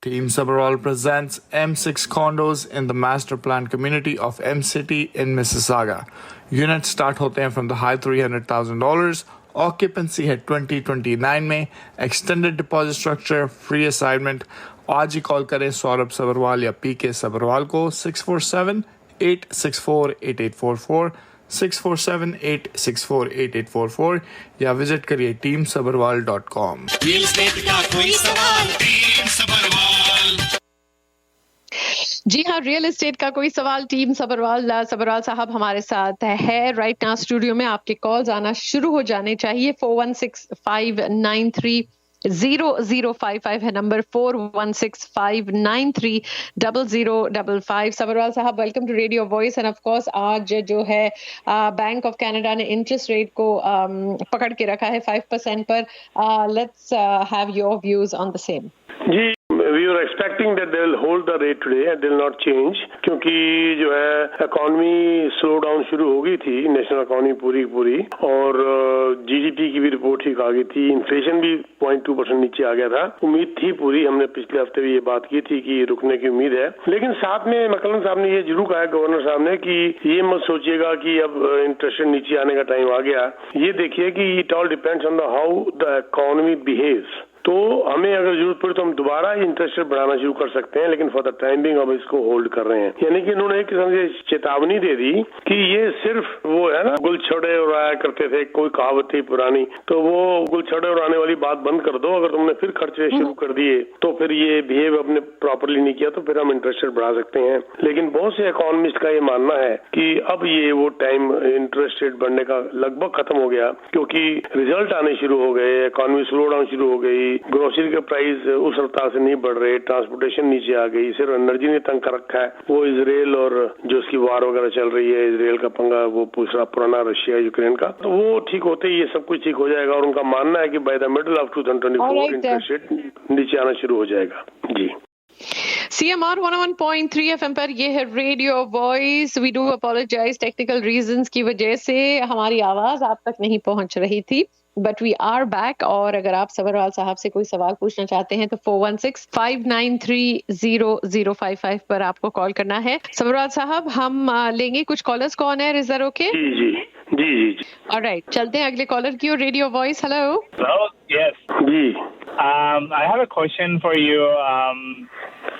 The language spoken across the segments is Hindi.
Team Sabharwal presents M6 condos in the master plan community of M City in Mississauga. Units start होते हैं from the high $300,000. Occupancy है 2029 में. Extended deposit structure, free assignment. आज ही कॉल करें सौरभ सबरवाल या PK सबरवाल को 647-864-8844 647-864-8844 या विजिट करिए teamsabarwal.com. रियल एस्टेट का कोई सवाल, टीम सबरवाल। जी हाँ, रियल एस्टेट का कोई सवाल टीम सबरवाल साहब हमारे साथ है राइट नाउ स्टूडियो में। आपके कॉल्स आना शुरू हो जाने चाहिए। 4165930055 है नंबर, 4165930055। सबरवाल साहब, welcome to radio voice. And of course आज जो है बैंक ऑफ कनाडा ने इंटरेस्ट रेट को पकड़ के रखा है 5% पर। Let's have your views on the same. जी, we were expecting that they will hold the rate today and they will not change, क्योंकि जो है इकोनॉमी स्लो डाउन शुरू हो गई थी, नेशनल इकोनॉमी पूरी और जीडीपी की भी रिपोर्ट ठीक आ गई थी। इन्फ्लेशन भी 0.2% नीचे आ गया था। उम्मीद थी पूरी, हमने पिछले हफ्ते भी ये बात की थी कि रुकने की उम्मीद है। लेकिन साथ में मैकलन साहब ने ये जरूर कहा, गवर्नर साहब ने, कि ये मत सोचिएगा कि अब इंटरेस्ट रेट नीचे आने का टाइम आ गया। ये देखिए कि it all depends on how the economy behaves. तो हमें अगर जरूरत पड़े तो हम दोबारा इंटरेस्ट रेट बढ़ाना शुरू कर सकते हैं, लेकिन फॉर द टाइमिंग हम इसको होल्ड कर रहे हैं। यानी कि इन्होंने एक किस्म से चेतावनी दे दी कि ये सिर्फ वो है ना, गुल छड़े उड़ाया करते थे, कोई कहावत थी पुरानी, तो वो गुल छड़े उड़ाने वाली बात बंद कर दो। अगर तुमने फिर खर्चे शुरू कर दिए तो फिर ये बिहेव अपने प्रॉपरली नहीं किया तो फिर हम इंटरेस्ट रेट बढ़ा सकते हैं। लेकिन बहुत से इकोनॉमिस्ट का ये मानना है कि अब ये वो टाइम इंटरेस्ट रेट बढ़ने का लगभग खत्म हो गया, क्योंकि रिजल्ट आने शुरू हो गए, इकोनॉमी स्लो डाउन शुरू हो गई, ग्रोसरी के प्राइस उस रफ्तार से नहीं बढ़ रहे, ट्रांसपोर्टेशन नीचे आ गई, सिर्फ एनर्जी ने तंग कर रखा है। वो इजराइल और जो उसकी वार वगैरह चल रही है, इजराइल का पंगा, वो दूसरा पुराना रशिया यूक्रेन का, तो वो ठीक होते ही ये सब कुछ ठीक हो जाएगा। और उनका मानना है कि by the middle of 2024 interest rate नीचे आना शुरू हो जाएगा। जी, CMR 101.3 FM पर ये है radio voice. We do apologise, technical reasons की वजह से हमारी आवाज आप तक नहीं पहुंच रही थी, बट वी आर बैक। और अगर आप सबरवाल साहब से कोई सवाल पूछना चाहते हैं तो 4165930055 पर आपको कॉल करना है। सबरवाल साहब, हम लेंगे कुछ कॉलर्स। कौन है? Is that okay? जी। ऑलराइट, चलते हैं अगले कॉलर की। Radio voice, hello. Yes. जी। I have a question for you.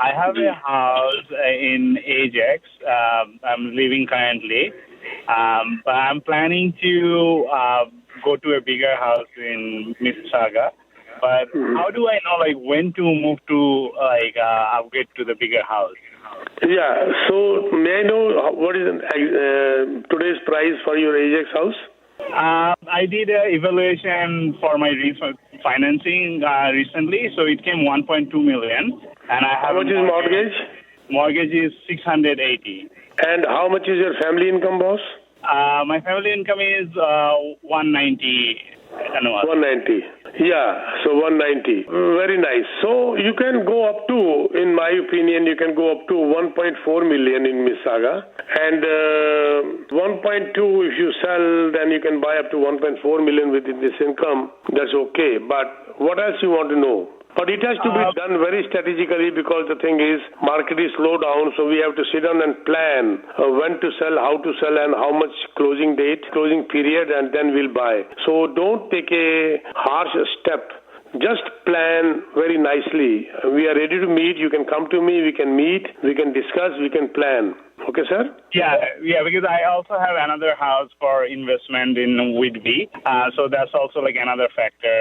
I have a house in Ajax. I'm living currently. But I'm planning to go to a bigger house in Mississauga. But how do I know when to move to upgrade to the bigger house? Yeah. So may I know what is today's price for your Ajax house? I did an evaluation for my financing recently, so it came 1.2 million, and I have. How much is mortgage? Mortgage is 680. And how much is your family income, boss? My family income is 190 annual. 190. Yeah, so 190. Very nice. So you can go up to, in my opinion, you can go up to 1.4 million in Mississauga. And 1.2, if you sell, then you can buy up to 1.4 million with this income. That's okay. But what else you want to know? But it has to be done very strategically, because the thing is, market is slow down, so we have to sit down and plan when to sell, how to sell, and how much closing date, closing period, and then we'll buy. So don't take a harsh step. Just plan very nicely. We are ready to meet. You can come to me. We can meet. We can discuss. We can plan. Okay, sir? Yeah, because I also have another house for investment in Whitby. So that's also another factor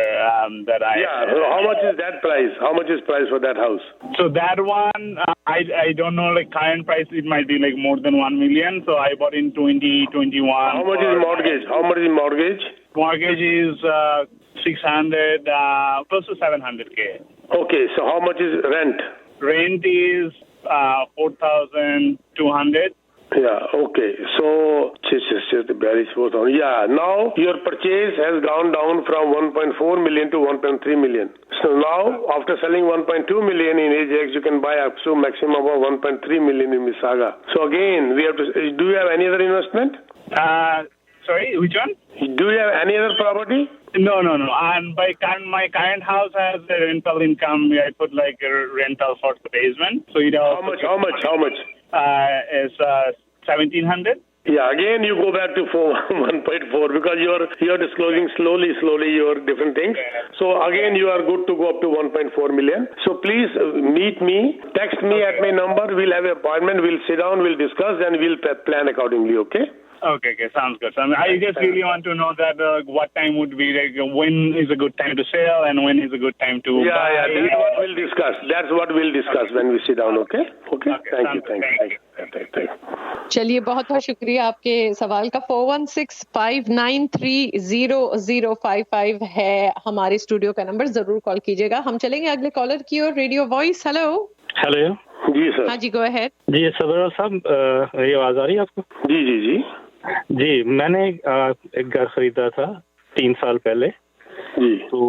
that I... Yeah, so how much is that price? How much is price for that house? So that one, I don't know, current price, it might be more than 1 million. So I bought in 2021. How much is mortgage? How much is mortgage? Mortgage is 600, close to 700K. Okay, so how much is rent? Rent is 4,200. Yeah, okay. So, yeah, now your purchase has gone down from 1.4 million to 1.3 million. So now, after selling 1.2 million in Ajax, you can buy up to maximum of 1.3 million in Mississauga. So again, we have to, do you have any other investment? So Sorry, which one? Do you have any other property? No. And my current house has a rental income. I put like a rental for the basement. So it How much? is 1,700. Yeah, again you go back to 1.4 because you're disclosing slowly your different things. So again you are good to go up to 1.4 million. So please meet me, text me at my number. We'll have an appointment. We'll sit down. We'll discuss and we'll plan accordingly. Okay. Okay, sounds good. So I just really want to know that what time would be like, when is a good time to sell and when is a good time to buy. That's what we'll discuss. That's what we'll discuss when we sit down. Okay. Thank you. चलिए बहुत बहुत शुक्रिया आपके सवाल का। 4165930055 है हमारे स्टूडियो का नंबर, जरूर कॉल कीजिएगा। हम चलेंगे अगले कॉलर की ओर। Radio voice, hello. जी सर। हाँ जी, गो अहेड। जी सबरवाल साहब, मेरी आवाज आ रही है आपको? जी, मैंने एक घर खरीदा था 3 साल पहले जी। तो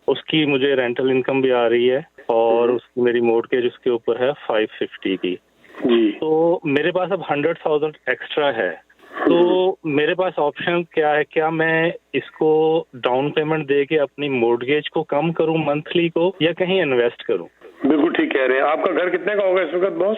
उसकी मुझे रेंटल इनकम भी आ रही है और उसकी मेरी मॉर्गेज उसके ऊपर है 550 की जी। तो मेरे पास अब 100,000 एक्स्ट्रा है। तो मेरे पास ऑप्शन क्या है? क्या मैं इसको डाउन पेमेंट दे के अपनी मॉर्गेज को कम करूं मंथली को, या कहीं इन्वेस्ट करूं? बिल्कुल ठीक कह रहे हैं। आपका घर कितने का होगा इस वक्त बॉस?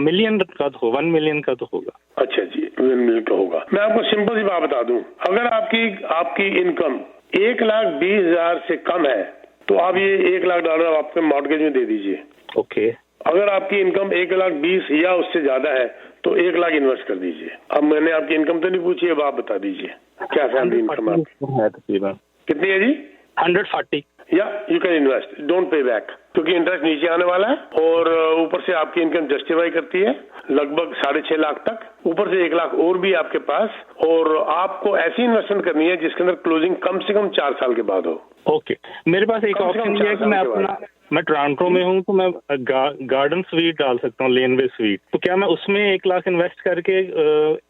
मिलियन का तो 1 मिलियन का तो होगा। अच्छा जी, 1 मिलियन का होगा। मैं आपको सिंपल सी बात बता दूं, अगर आपकी इनकम 1,20,000 से कम है तो आप ये $1,00,000 आपके मॉर्गेज में दे दीजिए। ओके। अगर आपकी इनकम 1,20,000 या उससे ज्यादा है तो 1,00,000 इन्वेस्ट कर दीजिए। अब मैंने आपकी इनकम तो नहीं पूछी, अब आप बता दीजिए क्या फैमिली इनकम आपकी कितनी है जी? 140। या you can invest, don't pay back, क्योंकि इंटरेस्ट नीचे आने वाला है और ऊपर से आपकी इनकम जस्टिफाई करती है लगभग 6.5 लाख तक, ऊपर से 1 लाख और भी आपके पास। और आपको ऐसी इन्वेस्टमेंट करनी है जिसके अंदर क्लोजिंग कम से कम 4 साल के बाद हो। ओके। मेरे पास एक ऑप्शन ये है कि मैं टोरंटो में हूँ तो मैं गार्डन स्वीट डाल सकता हूँ, लेनवे स्वीट। तो क्या मैं उसमें 1 लाख इन्वेस्ट करके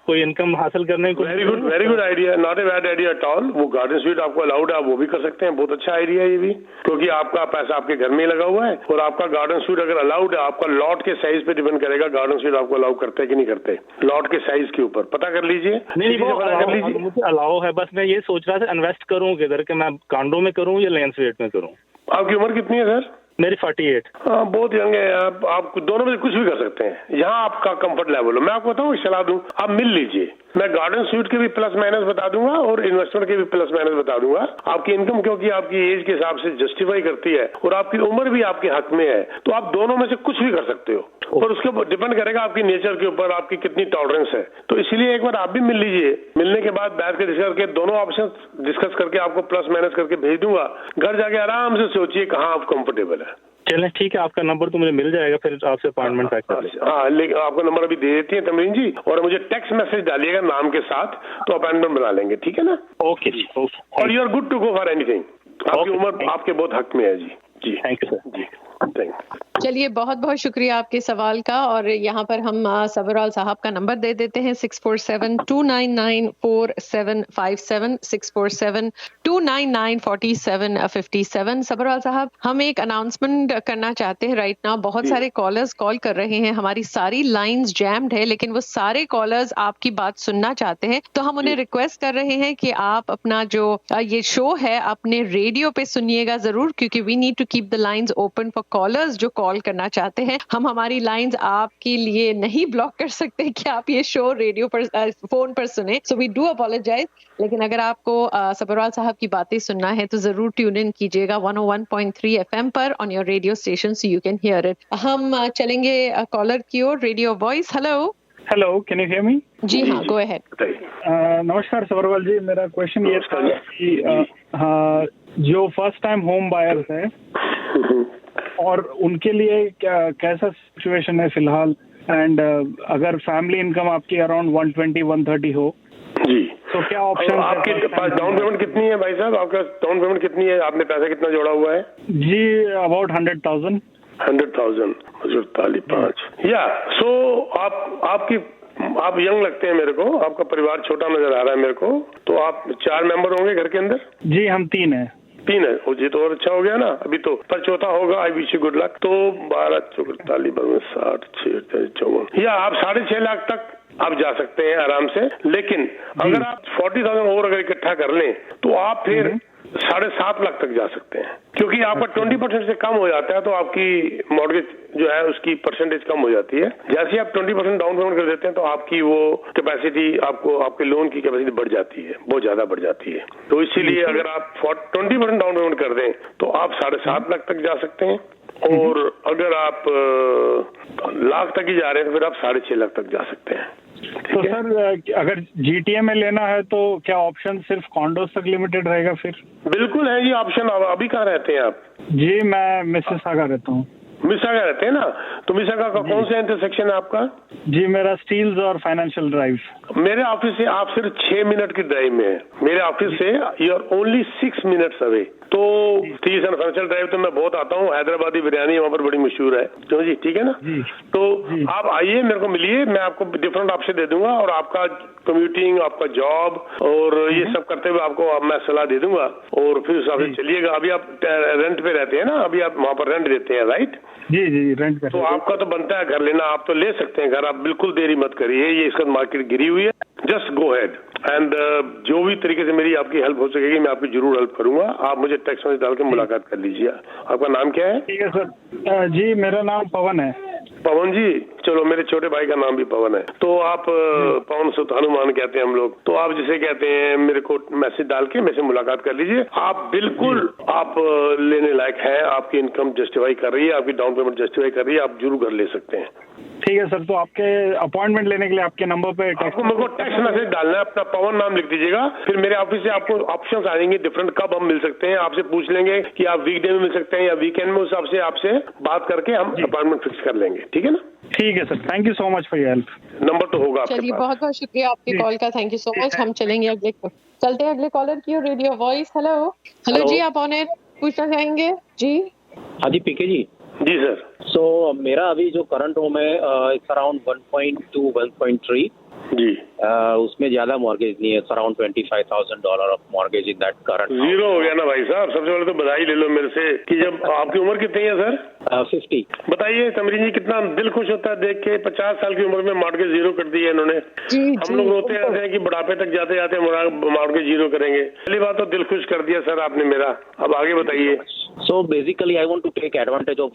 कोई इनकम हासिल करने को? Very good idea, not a bad idea at all. वो गार्डन स्वीट आपको अलाउड है, आप वो भी कर सकते हैं। बहुत अच्छा आइडिया है ये भी, क्योंकि आपका पैसा आपके घर में ही लगा हुआ है और आपका गार्डन स्वीट अगर अलाउड है, आपका लॉट के साइज पे डिपेंड करेगा गार्डन स्वीट आपको अलाउ करते हैं कि नहीं करते। लॉट के साइज के ऊपर पता कर लीजिए। नहीं, मुझे अलाउ है, बस मैं ये सोच रहा था इन्वेस्ट करूँ किधर के, मैं कांडो में करूँ या लैंड स्वीट में करूँ। आपकी उम्र कितनी है सर? मेरी 48। हाँ, बहुत यंग है। आप दोनों में कुछ भी कर सकते हैं, यहाँ आपका कंफर्ट लेवल हो। मैं आपको बताऊँ, सलाह दूं, आप मिल लीजिए। मैं गार्डन स्वीट के भी प्लस माइनस बता दूंगा और इन्वेस्टमेंट के भी प्लस माइनस बता दूंगा। आपकी इनकम क्योंकि आपकी एज के हिसाब से जस्टिफाई करती है और आपकी उम्र भी आपके हक में है, तो आप दोनों में से कुछ भी कर सकते हो और उसके ऊपर डिपेंड करेगा आपकी नेचर के ऊपर, आपकी कितनी टॉलरेंस है। तो इसलिए एक बार आप भी मिल लीजिए। मिलने के बाद बैठ के डिस्कस करके दोनों ऑप्शन डिस्कस करके आपको प्लस माइनस करके भेज दूंगा। घर जाके आराम से सोचिए कहाँ आप कंफर्टेबल है। चलें ठीक है, आपका नंबर तो मुझे मिल जाएगा, फिर आपसे अपॉइंटमेंट पैक कर लेंगे। हाँ, लेकिन आपका नंबर अभी दे देती है तमरीन जी, और मुझे टेक्स्ट मैसेज डालिएगा नाम के साथ, तो अपॉइंटमेंट बना लेंगे। ठीक है ना? ओके जी, ओके। और you are good to go for anything. आपकी उम्र आपके बहुत हक में है जी। Thank you sir. जी थैंक। चलिए बहुत बहुत शुक्रिया आपके सवाल का। और यहाँ पर हम सबरवाल साहब का नंबर दे देते हैं 647-299-4757 647-299-4757। सबरवाल साहब, हम एक अनाउंसमेंट करना चाहते हैं राइट नाउ। बहुत सारे कॉलर्स कॉल कर रहे हैं, हमारी सारी लाइंस जैम्ड है, लेकिन वो सारे कॉलर्स आपकी बात सुनना चाहते हैं। तो हम उन्हें रिक्वेस्ट कर रहे हैं कि आप अपना जो ये शो है अपने रेडियो पे सुनिएगा जरूर, क्योंकि we need to keep the lines open for callers जो कॉल करना चाहते हैं। हम हमारी लाइंस आपके लिए नहीं ब्लॉक कर सकते कि आप ये शो रेडियो पर फोन पर सुने, सो वी डू अपोलोजाइज। लेकिन अगर आपको सबरवाल साहब की बातें सुनना है तो जरूर ट्यून इन कीजिएगा 101.3 FM पर on your radio station, so you can hear it. हम चलेंगे कॉलर की ओर। Radio voice, hello. Hello, can you hear me? जी हाँ, गो अहेड। नमस्कार सबरवाल जी, मेरा क्वेश्चन ये था कि जो फर्स्ट टाइम होम बायर्स हैं और उनके लिए कैसा सिचुएशन है फिलहाल, एंड अगर फैमिली इनकम आपकी अराउंड 120-130 हो जी, तो क्या ऑप्शन? आपके पास डाउन पेमेंट कितनी है भाई साहब? आपका डाउन पेमेंट कितनी है? आपने पैसा कितना जोड़ा हुआ है? जी अबाउट 100,000। 100,000 45। या सो आप यंग लगते हैं मेरे को, आपका परिवार छोटा नजर आ रहा है मेरे को। तो आप 4 मेंबर होंगे घर के अंदर? जी हम 3 हैं। 3 है, जी तो और अच्छा हो गया ना। अभी तो पर चौथा होगा, I wish you good luck. तो 12 44 60 6 54, या आप 6.5 लाख तक आप जा सकते हैं आराम से। लेकिन अगर आप 40,000 और अगर इकट्ठा कर लें तो आप फिर 7.5 लाख तक जा सकते हैं, क्योंकि आपका 20% से कम हो जाता है तो आपकी मॉर्गेज जो है उसकी परसेंटेज कम हो जाती है। जैसे ही आप 20% डाउन पेमेंट कर देते हैं तो आपकी वो कैपेसिटी, आपको आपके लोन की कैपेसिटी बढ़ जाती है, बहुत ज्यादा बढ़ जाती है। तो इसीलिए अगर आप 20% डाउन पेमेंट कर दें तो आप 7.5 लाख तक जा सकते हैं, और अगर आप लाख तक ही जा रहे हैं तो फिर आप 6.5 लाख तक जा सकते हैं। तो सर अगर GTA में लेना है तो क्या ऑप्शन सिर्फ कॉन्डोज तक लिमिटेड रहेगा फिर? बिल्कुल है ये ऑप्शन। अभी कहाँ रहते हैं आप? जी मैं मिसिसागा रहता हूँ। मिसिसागा रहते हैं ना, तो मिसिसागा का कौन सा इंटरसेक्शन है आपका? जी मेरा स्टील्स और फाइनेंशियल ड्राइव। मेरे ऑफिस से आप सिर्फ 6 मिनट की ड्राइव में है। मेरे ऑफिस से you are only 6 minutes away. तो स्टील्स एंड फाइनेंशियल ड्राइव तो मैं बहुत आता हूँ, हैदराबादी बिरयानी वहाँ पर बड़ी मशहूर है। क्यों जी, ठीक है ना? तो आप आइए, मेरे को मिलिए, मैं आपको डिफरेंट ऑप्शन दे दूंगा और आपका कम्यूटिंग, आपका जॉब और ये सब करते हुए आपको मैं सलाह दे दूंगा, और फिर उस हिसाब से चलिएगा। अभी आप रेंट पे रहते हैं ना, अभी आप वहाँ पर रेंट देते हैं, राइट? जी जी रेंट कर। तो आपका तो बनता है घर लेना, आप तो ले सकते हैं घर। आप बिल्कुल देरी मत करिए, ये इसका मार्केट गिरी हुई है। जस्ट गो हेड एंड जो भी तरीके से मेरी आपकी हेल्प हो सकेगी मैं आपकी जरूर हेल्प करूंगा। आप मुझे टेक्स्ट मैसेज डाल के मुलाकात कर लीजिए। आपका नाम क्या है? ठीक है सर। जी मेरा नाम पवन है। पवन जी, चलो मेरे छोटे भाई का नाम भी पवन है, तो आप पवन सुत हनुमान कहते हैं हम लोग, तो आप जिसे कहते हैं मेरे को मैसेज डाल के मेरे से मुलाकात कर लीजिए। आप बिल्कुल आप लेने लायक हैं, आपकी इनकम जस्टिफाई कर रही है, आपकी डाउन पेमेंट जस्टिफाई कर रही है, आप जरूर घर ले सकते हैं। ठीक है सर, तो आपके अपॉइंटमेंट लेने के लिए आपके नंबर पे आपको मेरे को टेक्स्ट मैसेज डालना है, अपना पवन नाम लिख दीजिएगा, फिर मेरे ऑफिस से आपको ऑप्शंस आ जाएंगे डिफरेंट, कब हम मिल सकते हैं। आपसे पूछ लेंगे कि आप वीकडे में मिल सकते हैं या वीकेंड में, उस हिसाब से आपसे बात करके हम अपॉइंटमेंट फिक्स कर लेंगे। ठीक है ना? ठीक है sir, thank you so much for your help. Number तो होगा आपके चलिए पास। बहुत बहुत शुक्रिया आपके कॉल का, थैंक यू सो मच। हम चलेंगे चलते हैं अगले कॉलर की, रेडियो वॉइस। हेलो हेलो जी, आप ऑन एयर पूछना चाहेंगे जी? हाँ जी पीके जी। जी सर। सो मेरा अभी जो करंट होम है इट्स अराउंड 1.2 1.3 जी। उसमें ज्यादा मॉर्गेज नहीं है, around $25,000 of mortgage in that current. Zero हो गया ना भाई साहब। सबसे पहले तो बधाई ले लो मेरे से कि जब आपकी उम्र कितनी है सर? 50। बताइए तमरीन जी, कितना दिल खुश होता है देख के 50 साल की उम्र में मॉर्गेज जीरो कर दी है इन्होंने। हम लोग रोते रहते हैं कि बुढ़ापे तक जाते जाते मॉर्गेज जीरो करेंगे। पहली बात तो दिल खुश कर दिया सर आपने मेरा। अब आगे बताइए। So basically, I want to take advantage of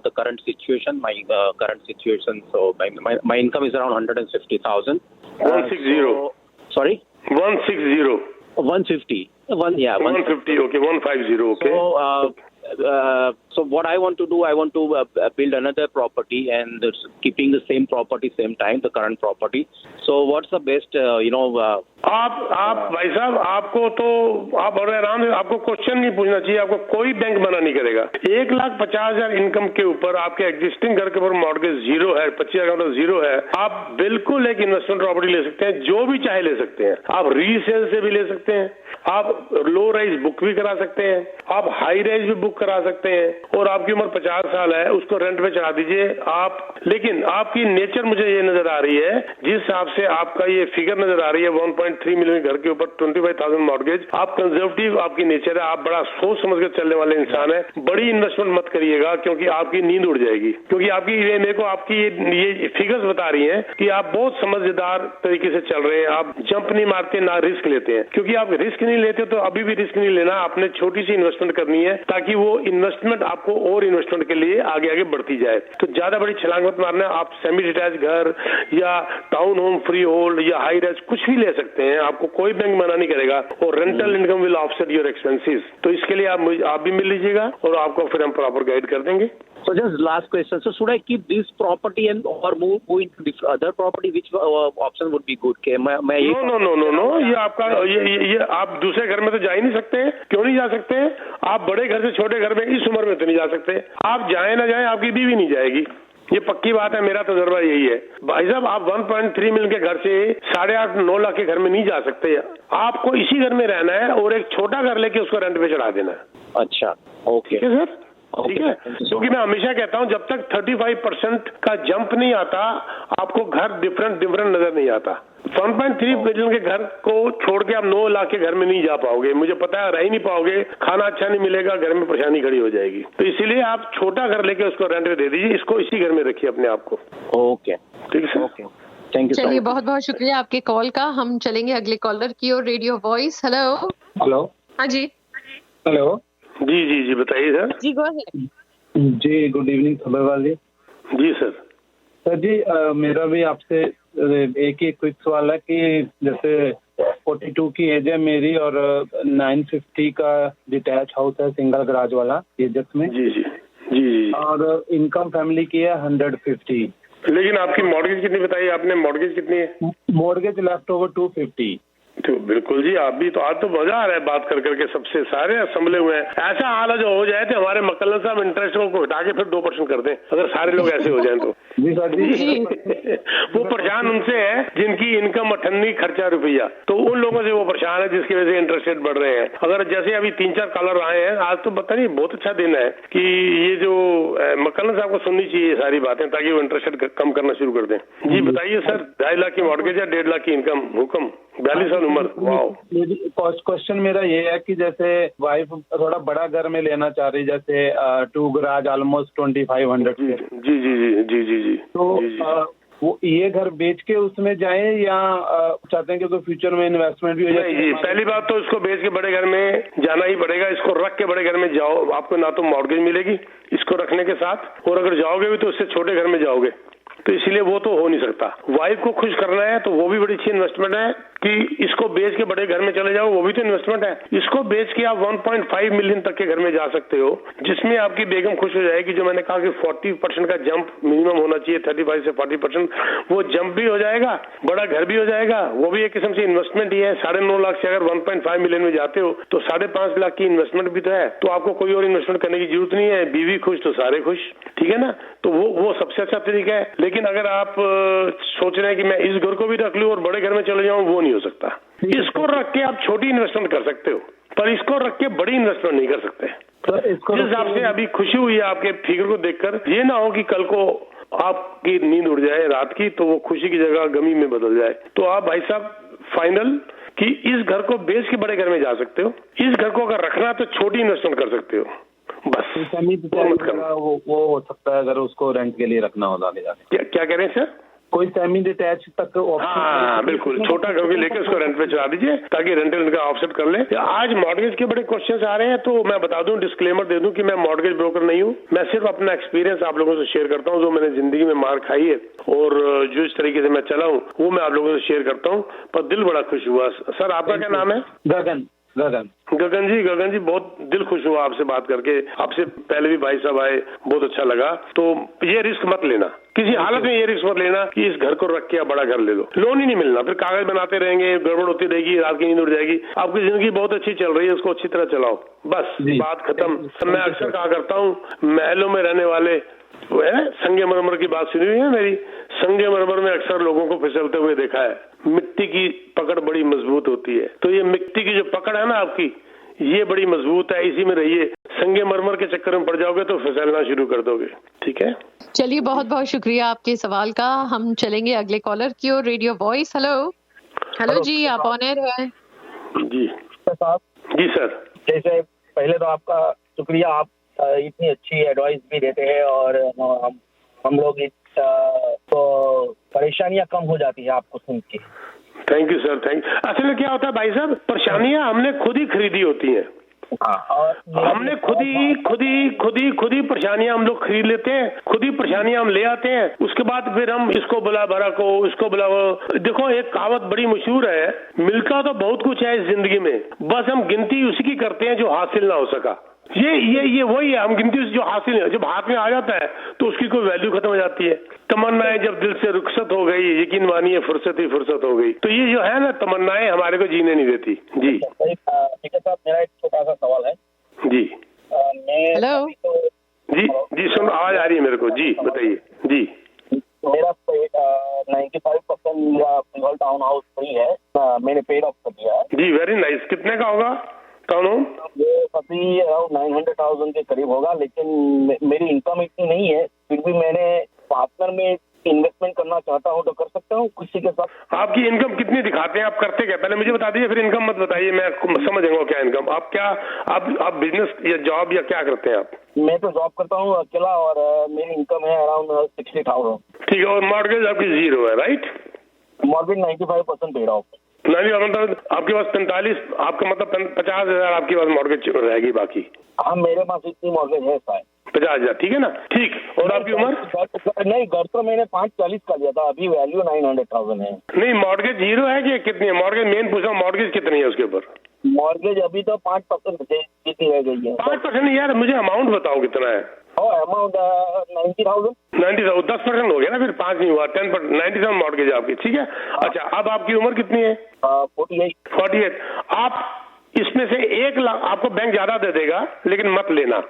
the current situation, my current situation. So my income is around 150,000. 160. Sorry. 160. 150. 150. Okay. 150. Okay. So what I want to do, I want to build another property and keeping the same property, same time, the current property. So what's the best, आप भाई साहब, आपको तो आप बड़े आराम से, आपको क्वेश्चन नहीं पूछना चाहिए, आपको कोई बैंक मना नहीं करेगा। 1,50,000 इनकम के ऊपर आपके एग्जिस्टिंग घर के ऊपर मॉर्गेज जीरो है, 25,000 जीरो है। आप बिल्कुल एक इन्वेस्टमेंट प्रॉपर्टी ले सकते हैं, जो भी चाहे ले सकते हैं। आप रीसेल से भी ले सकते हैं, आप लो राइज बुक भी करा सकते हैं, आप हाई राइज भी बुक करा सकते हैं, और आपकी उम्र 50 साल है, उसको रेंट पे चढ़ा दीजिए आप। लेकिन आपकी नेचर मुझे ये नजर आ रही है, जिस हिसाब से आपका ये फिगर नजर आ रही है 1.3 मिलियन घर के ऊपर 25,000 मॉर्गेज, आप कंजर्वेटिव आपकी नेचर है, आप बड़ा सोच समझ कर चलने वाले इंसान है। बड़ी इन्वेस्टमेंट मत करिएगा, क्योंकि आपकी नींद उड़ जाएगी। क्योंकि आपकी मेरे को आपकी ये फिगर्स बता रही है कि आप बहुत समझदार तरीके से चल रहे हैं, आप जंप नहीं मारते, ना रिस्क लेते हैं। क्योंकि आप रिस्क नहीं लेते तो अभी भी रिस्क नहीं लेना, आपने छोटी सी इन्वेस्टमेंट करनी है ताकि वो इन्वेस्टमेंट आपको और इन्वेस्टमेंट के लिए आगे आगे बढ़ती जाए। तो ज्यादा बड़ी छलांग मत मारना। आप सेमी डिटैच घर या टाउन होम, फ्री होल्ड या हाई राइज कुछ भी ले सकते हैं, आपको कोई बैंक मना नहीं करेगा, और rental income will offset your expenses. तो इसके लिए आप भी मिल लीजिएगा और आपको फिर हम प्रॉपर गाइड कर देंगे। So just last question. So should I keep this property and or move into other property? Which option would be good? No, ये आपका ये आप दूसरे घर में तो जा ही नहीं सकते। क्यों नहीं जा सकते? आप बड़े घर से छोटे घर में इस उम्र में तो नहीं जा सकते। आप जाए ना जाए, आपकी बीवी नहीं जाएगी, ये पक्की बात है। मेरा तजुर्बा यही है भाई साहब। आप 1.3 मिलियन के घर से 8.5-9 लाख के घर में नहीं जा सकते। आपको इसी घर में रहना है और एक छोटा घर लेके उसको रेंट पे चढ़ा देना है। अच्छा, ओके सर, ठीक है। क्योंकि मैं हमेशा कहता हूं, जब तक 35% का जंप नहीं आता, आपको घर डिफरेंट नजर नहीं आता। 1.3 मिलियन के घर को छोड़ के आप 9 लाख के घर में नहीं जा पाओगे, मुझे पता है, रह ही नहीं पाओगे, खाना अच्छा नहीं मिलेगा, घर में परेशानी खड़ी हो जाएगी। तो इसीलिए आप छोटा घर लेके उसको रेंट पे दे दीजिए, इसको इसी घर में रखिए अपने आप को। ओके, ठीक है। Okay, thank you. चलिए बहुत बहुत शुक्रिया आपके कॉल का। हम चलेंगे अगले कॉलर की ओर। Radio voice, hello. हेलो। हाँ जी। हेलो। जी जी जी बताइए सर। जी गो अहेड। जी गुड इवनिंग खबरवाल जी। जी सर। सर जी मेरा भी आपसे एक ही क्विक सवाल है कि जैसे 42 की एज है मेरी और 950 का डिटैच हाउस है सिंगल गराज वाला एजेक्स में। जी जी जी जी। और इनकम फैमिली की है 150। लेकिन आपकी मॉर्गेज कितनी बताई आपने? मॉर्गेज कितनी है? Mortgage left over 250। तो बिल्कुल जी, आप भी तो आज तो मजा आ रहा है बात कर करके, सबसे सारे संभले हुए हैं। ऐसा हाल है जो हो जाए तो हमारे मक्कल साहब इंटरेस्ट को हटा के फिर 2% कर दें, अगर सारे लोग ऐसे हो जाएं तो। जी सर जी। वो परेशान उनसे है जिनकी इनकम 98 खर्चा रुपया, तो उन लोगों से वो परेशान है जिसकी वजह से इंटरेस्ट रेट बढ़ रहे हैं। अगर जैसे अभी 3-4 कॉलर आए हैं आज, तो पता नहीं बहुत अच्छा दिन है कि ये जो मक्कल साहब को सुननी चाहिए ये सारी बातें, ताकि वो इंटरेस्ट रेट कम करना शुरू कर दें। जी बताइए सर, 2.5 लाख की मॉर्गेज है, 1.5 लाख की इनकम, हुक्म, 42 साल उम्र। वाओ। क्वेश्चन मेरा ये है कि जैसे वाइफ थोड़ा बड़ा घर में लेना चाह रही, जैसे 2 गराज ऑलमोस्ट 2500। जी जी जी जी जी जी। तो वो ये घर बेच के उसमें जाएं या चाहते हैं कि तो फ्यूचर में इन्वेस्टमेंट भी हो जाए? जी, पहली बात तो इसको बेच के बड़े घर में जाना ही पड़ेगा। इसको रख के बड़े घर में जाओ, आपको ना तो मॉर्गेज मिलेगी इसको रखने के साथ, और अगर जाओगे भी तो उससे छोटे घर में जाओगे, तो इसलिए वो तो हो नहीं सकता। वाइफ को खुश करना है तो वो भी बड़ी अच्छी इन्वेस्टमेंट है कि इसको बेच के बड़े घर में चले जाओ, वो भी तो इन्वेस्टमेंट है। इसको बेच के आप 1.5 मिलियन तक के घर में जा सकते हो, जिसमें आपकी बेगम खुश हो जाएगी। जो मैंने कहा कि 40% का जंप मिनिमम होना चाहिए, 35 से 40%, वो जंप भी हो जाएगा, बड़ा घर भी हो जाएगा। वो भी एक किस्म से इन्वेस्टमेंट ही है। 9.5 लाख से अगर 1.5 मिलियन में जाते हो तो 5.5 लाख की इन्वेस्टमेंट भी तो है। तो आपको कोई और इन्वेस्टमेंट करने की जरूरत नहीं है। बीवी खुश तो सारे खुश, ठीक है ना? तो वो सबसे अच्छा तरीका है। लेकिन अगर आप सोच रहे हैं कि मैं इस घर को भी रख लूं और बड़े घर में चले जाऊं, वो नहीं हो सकता। इसको रख के आप छोटी इन्वेस्टमेंट कर सकते हो, पर इसको रख के बड़ी इन्वेस्टमेंट नहीं कर सकते। जिस हिसाब से अभी खुशी हुई है आपके फिगर को देखकर, ये ना हो कि कल को आपकी नींद उड़ जाए रात की, तो वो खुशी की जगह गमी में बदल जाए। तो आप भाई साहब फाइनल कि इस घर को बेच के बड़े घर में जा सकते हो, इस घर को अगर रखना तो छोटी इन्वेस्टमेंट कर सकते हो, बस। वो हो सकता है अगर उसको रेंट के लिए रखना हो आगे जाके। क्या कह रहे हैं सर? कोई सेमी डिटैच तक ऑप्शन? हाँ बिल्कुल, छोटा घर भी लेके उसको रेंट पे चला दीजिए ताकि रेंटल का ऑफसेट कर ले। आज मॉर्गेज के बड़े क्वेश्चंस आ रहे हैं, तो मैं बता दूं, डिस्क्लेमर दे दूं कि मैं मॉर्गेज ब्रोकर नहीं हूं। मैं सिर्फ अपना एक्सपीरियंस आप लोगों से शेयर करता हूं, जो मैंने जिंदगी में मार खाई है और जो इस तरीके से मैं चला हूं वो मैं आप लोगों से शेयर करता हूं। पर दिल बड़ा खुश हुआ। सर आपका क्या नाम है? गगन। गगन जी बहुत दिल खुश हुआ आपसे बात करके। आपसे पहले भी भाई साहब आए, बहुत अच्छा लगा। तो ये रिस्क मत लेना, किसी हालत में ये रिस्क मत लेना कि इस घर को रख के आप बड़ा घर ले लो। लोन ही नहीं मिलना, फिर कागज बनाते रहेंगे, गड़बड़ होती रहेगी, रात की नींद उड़ जाएगी। आपकी जिंदगी बहुत अच्छी चल रही है, उसको अच्छी तरह चलाओ, बस बात खत्म। मैं अक्सर कहा करता हूँ, महलों में रहने वाले वो है, संगे मरमर की बात सुनी हुई है मेरी। संगे मरमर में अक्सर लोगों को फिसलते हुए देखा है। मिट्टी की पकड़ बड़ी मजबूत होती है, तो ये मिट्टी की जो पकड़ है ना आपकी, ये बड़ी मजबूत है, इसी में रहिए। संगे मरमर के चक्कर में पड़ जाओगे तो फिसलना शुरू कर दोगे, ठीक है? चलिए बहुत बहुत शुक्रिया आपके सवाल का। हम चलेंगे अगले कॉलर की ओर। रेडियो वॉइस, हेलो जी, आप ऑन एयर हैं। जी जी सर। जैसे पहले तो आपका शुक्रिया, आप इतनी अच्छी एडवाइस भी देते हैं और हम लोग तो परेशानियां कम हो जाती है आपको सुन के। Thank you sir, thank. असल में क्या होता है भाई साहब, परेशानियां हमने खुद ही खरीदी होती हैं। और हमने खुद ही परेशानियां हम लोग खरीद लेते हैं, खुद ही परेशानियां हम ले आते हैं। उसके बाद फिर हम इसको बुला भरा को, इसको बुला वो। देखो एक कहावत बड़ी मशहूर है, मिलता तो बहुत कुछ है इस जिंदगी में, बस हम गिनती उसी की करते हैं जो हासिल ना हो सका। ये वही है, हम गिनती जो हासिल है, जब हाथ में आ जाता है तो उसकी कोई वैल्यू खत्म हो जाती है। तमन्नाएं जब दिल से रुखसत हो गई, यकीन मानिए फुर्सत ही फुर्सत हो गई। तो ये जो है ना, तमन्नाएं हमारे को जीने नहीं देती। जी ठीक है साहब, मेरा एक छोटा सा सवाल है। जी हेलो जी सुन, आवाज आ रही है मेरे को। जी बताइए। जी मेरा 95% या फिलहाल टाउन हाउस फ्री है, मैंने पेड ऑफ कर दिया है। जी वेरी नाइस। कितने का होगा टाउन होम? ये अभी अराउंड 900,000 के करीब होगा, लेकिन मेरी इनकम इतनी नहीं है, फिर भी मैंने पार्टनर में इन्वेस्टमेंट करना चाहता हूँ, तो कर सकता हूँ किसी के साथ? आपकी इनकम कितनी दिखाते हैं? आप करते क्या? पहले मुझे बता दीजिए, फिर इनकम मत बताइए, मैं समझ जाऊंगा क्या इनकम। आप बिजनेस या जॉब या क्या करते हैं आप? मैं तो जॉब करता हूँ अकेला और मेरी इनकम है अराउंड 60,000। ठीक है, और मॉर्गेज आपकी 0 है, राइट? Mortgage 95% paid of. नहीं मतलब आपके पास 45, आपका मतलब 50,000 आपके पास मॉर्गेज रहेगी बाकी। हाँ मेरे पास इतनी मॉर्गेज है शायद 50,000, ठीक है ना? ठीक। और आपकी उम्र? नहीं, घर तो मैंने 540 का लिया था, अभी वैल्यू 900,000 है। नहीं मॉर्गेज जीरो है कि कितनी है मॉर्गेज? मेन पूछ रहा हूँ मॉर्गेज कितनी है उसके ऊपर? मॉर्गेज अभी तो 5% कितनी रह गई है? 5% यार, मुझे अमाउंट बताओ कितना है? अमाउंट 90,000। 90,000 10% हो गया ना, फिर 5 नहीं हुआ, 10%, 90,000 मॉर्गेज आपकी, ठीक है। अच्छा अब आपकी उम्र कितनी है? 48। आप इसमें से 1 लाख आपको बैंक ज्यादा दे देगा लेकिन मत लेना।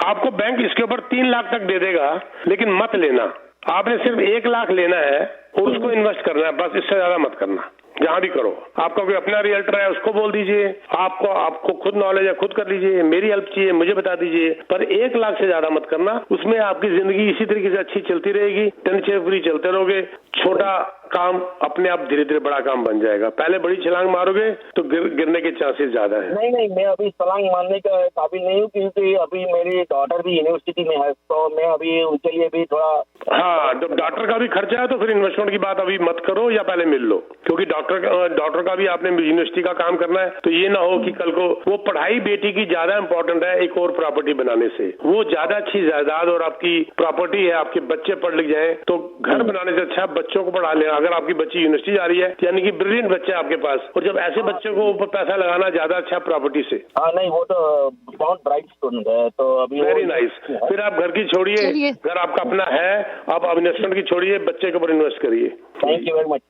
आपको बैंक इसके ऊपर 3 लाख तक दे देगा लेकिन मत लेना। आपने सिर्फ 1 लाख लेना है और उसको इन्वेस्ट करना है, बस इससे ज्यादा मत करना। जहां भी करो, आपका कोई अपना रियल्टर है उसको बोल दीजिए, आपको खुद नॉलेज है खुद कर लीजिए, मेरी हेल्प चाहिए मुझे बता दीजिए, पर 1 लाख से ज्यादा मत करना। उसमें आपकी जिंदगी इसी तरीके से अच्छी चलती रहेगी, टेंशन फ्री चलते रहोगे। छोटा काम अपने आप धीरे धीरे बड़ा काम बन जाएगा। पहले बड़ी छलांग मारोगे तो गिरने के चांसेस ज्यादा है। नहीं मैं अभी छलांग मारने का काबिल नहीं हूँ क्योंकि अभी मेरी डॉटर भी यूनिवर्सिटी में है, तो मैं अभी उनके लिए भी थोड़ा। हाँ जब डॉक्टर का भी खर्चा है तो फिर इन्वेस्टमेंट की बात अभी मत करो या पहले मिल लो, क्योंकि डॉक्टर का भी आपने यूनिवर्सिटी का काम करना है। तो ये ना हो कि कल को वो पढ़ाई बेटी की ज्यादा इंपॉर्टेंट है एक और प्रॉपर्टी बनाने से। वो ज्यादा अच्छी जायदाद और आपकी प्रॉपर्टी है, आपके बच्चे पढ़ लिख जाए तो घर बनाने से अच्छा बच्चों को पढ़ा लेना। अगर आपकी बच्ची यूनिवर्सिटी जा रही है यानी कि ब्रिलियंट बच्चे आपके पास, और जब ऐसे बच्चों को ऊपर पैसा लगाना ज्यादा अच्छा प्रॉपर्टी से। हाँ नहीं वो तो बहुत ब्राइट स्टूडेंट है तो अभी वेरी नाइस। फिर आप घर की छोड़िए, घर आपका अपना है, आप इन्वेस्टमेंट की छोड़िए, बच्चे के ऊपर इन्वेस्ट करिए। Thank you very much.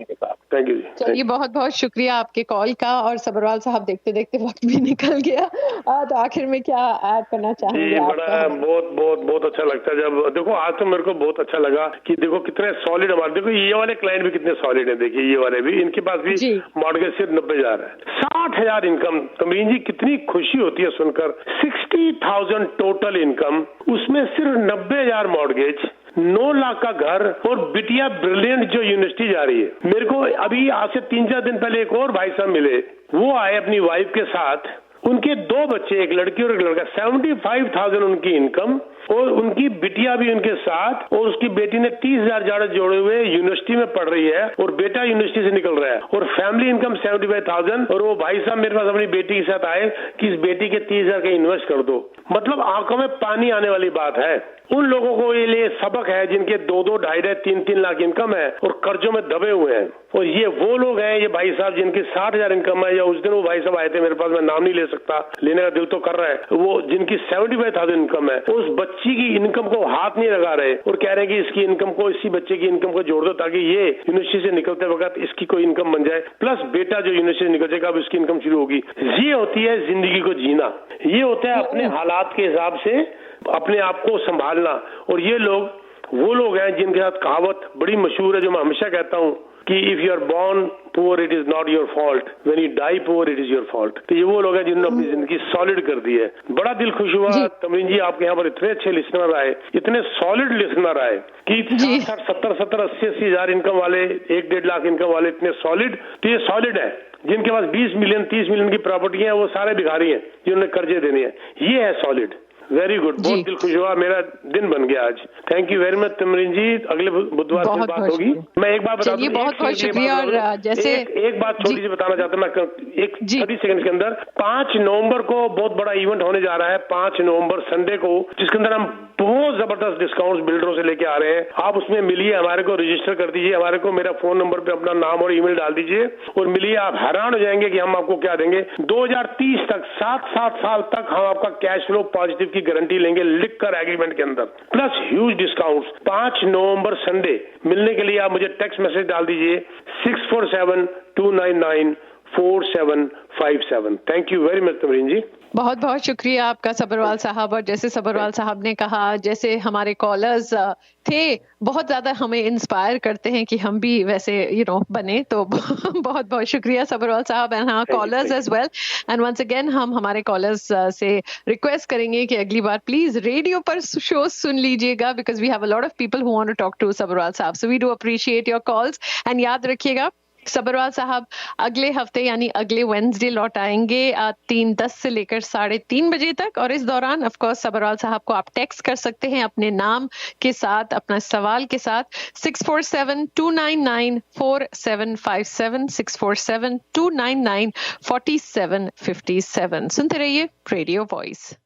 Thank you जी। चलिए बहुत बहुत शुक्रिया आपके कॉल का। और सबरवाल साहब देखते देखते वक्त भी निकल गया, तो आखिर में क्या ऐड करना चाहेंगे? बड़ा बहुत अच्छा लगता है जब देखो, आज तो मेरे को बहुत अच्छा लगा कि देखो कितने सॉलिड हमारे, देखो ये वाले क्लाइंट भी कितने सॉलिड है। देखिए ये वाले भी, इनके पास भी मॉर्गेज सिर्फ 90,000 है, 60,000 इनकम। तमरीन जी कितनी खुशी होती है सुनकर, 60,000 टोटल इनकम, उसमें सिर्फ 90,000 मॉर्गेज, 9 लाख का घर, और बिटिया ब्रिलियंट जो यूनिवर्सिटी जा रही है। मेरे को अभी आज से 3-4 दिन पहले एक और भाई साहब मिले, वो आए अपनी वाइफ के साथ, उनके 2 बच्चे, एक लड़की और एक लड़का, 75,000 उनकी इनकम, और उनकी बिटिया भी उनके साथ, और उसकी बेटी ने 30,000 जोड़े हुए यूनिवर्सिटी में पढ़ रही है, और बेटा यूनिवर्सिटी से निकल रहा है, और फैमिली इनकम 75,000। और वो भाई साहब मेरे पास अपनी बेटी के साथ आए कि इस बेटी के 30,000 का इन्वेस्ट कर दो। मतलब आंखों में पानी आने वाली बात है। उन लोगों को ये लिए सबक है जिनके 2-2, 2.5, 3-3 लाख इनकम है और कर्जों में दबे हुए हैं। और ये वो लोग हैं, ये भाई साहब जिनकी 60,000 इनकम है, या उस दिन वो भाई साहब आए थे मेरे पास, मैं नाम नहीं ले सकता, लेने का दिल तो कर रहा है, वो जिनकी 75,000 इनकम है, उस बच्ची की इनकम को हाथ नहीं लगा रहे और कह रहे हैं कि इसकी इनकम को, इसी बच्चे की इनकम को जोड़ दो ताकि ये यूनिवर्सिटी से निकलते वक्त इसकी कोई इनकम बन जाए, प्लस बेटा जो यूनिवर्सिटी से निकल जाएगा अब इसकी इनकम शुरू होगी। ये होती है जिंदगी को जीना, ये होता है अपने हालात के हिसाब से अपने आप को संभालना। और ये लोग वो लोग हैं जिनके साथ कहावत बड़ी मशहूर है जो मैं हमेशा कहता हूँ कि if you are born poor it is not your fault, when you die poor it is your fault. तो ये वो लोग हैं जिन्होंने अपनी जिंदगी सॉलिड कर दी है। बड़ा दिल खुश हुआ तमरीन जी, आपके यहाँ पर इतने अच्छे लिसनर आए, इतने सॉलिड लिसनर आए कि 60-70, 80 हजार इनकम वाले, 1-1.5 लाख इनकम वाले इतने सॉलिड। तो ये सॉलिड है जिनके पास 20 मिलियन 30 मिलियन की प्रॉपर्टी है, वो सारे भिखारी हैं जिन्होंने कर्जे देने हैं। ये है सॉलिड। वेरी गुड, बहुत दिल खुश हुआ, मेरा दिन बन गया आज। Thank you very much Tamreen जी, अगले बुधवार से बात होगी। मैं एक बात बता दूं, बहुत शुक्रिया। और जैसे एक बात छोटी सी बताना चाहता हूँ मैं, एक 30 सेकंड के अंदर, 5 नवंबर को बहुत बड़ा इवेंट होने जा रहा है, 5 नवंबर संडे को, जिसके अंदर हम बहुत जबरदस्त डिस्काउंट बिल्डरों से लेके आ रहे हैं। आप उसमें मिलिए, हमारे को रजिस्टर कर दीजिए, हमारे को मेरा फोन नंबर पे अपना नाम और ईमेल डाल दीजिए और मिलिए। आप हैरान हो जाएंगे कि हम आपको क्या देंगे। 2030 तक 7 साल तक हम आपका कैश फ्लो पॉजिटिव की गारंटी लेंगे लिखकर एग्रीमेंट के अंदर, प्लस ह्यूज डिस्काउंट्स। 5 नवंबर संडे मिलने के लिए आप मुझे टेक्स्ट मैसेज डाल दीजिए 647-299-4757। Thank you very much Tamreen जी। बहुत बहुत शुक्रिया आपका सबरवाल साहब। और जैसे सबरवाल साहब ने कहा, जैसे हमारे कॉलर्स थे बहुत ज्यादा हमें इंस्पायर करते हैं कि हम भी वैसे बने, तो बहुत बहुत शुक्रिया सबरवाल साहब एंड हाँ callers as well. And once again हम हमारे कॉलर्स से रिक्वेस्ट करेंगे कि अगली बार प्लीज रेडियो पर शो सुन लीजिएगा, because we have a lot of people who want to talk to Sabharwal साहब, so we do appreciate your calls. And याद रखिएगा सबरवाल साहब अगले हफ्ते यानी अगले वेडनेसडे लौट आएंगे 3:10 से लेकर 3:30 बजे तक, और इस दौरान ऑफ कोर्स सबरवाल साहब को आप टेक्स्ट कर सकते हैं अपने नाम के साथ, अपना सवाल के साथ 647-299-4757 647-299-4757। सुनते रहिए रेडियो वॉइस।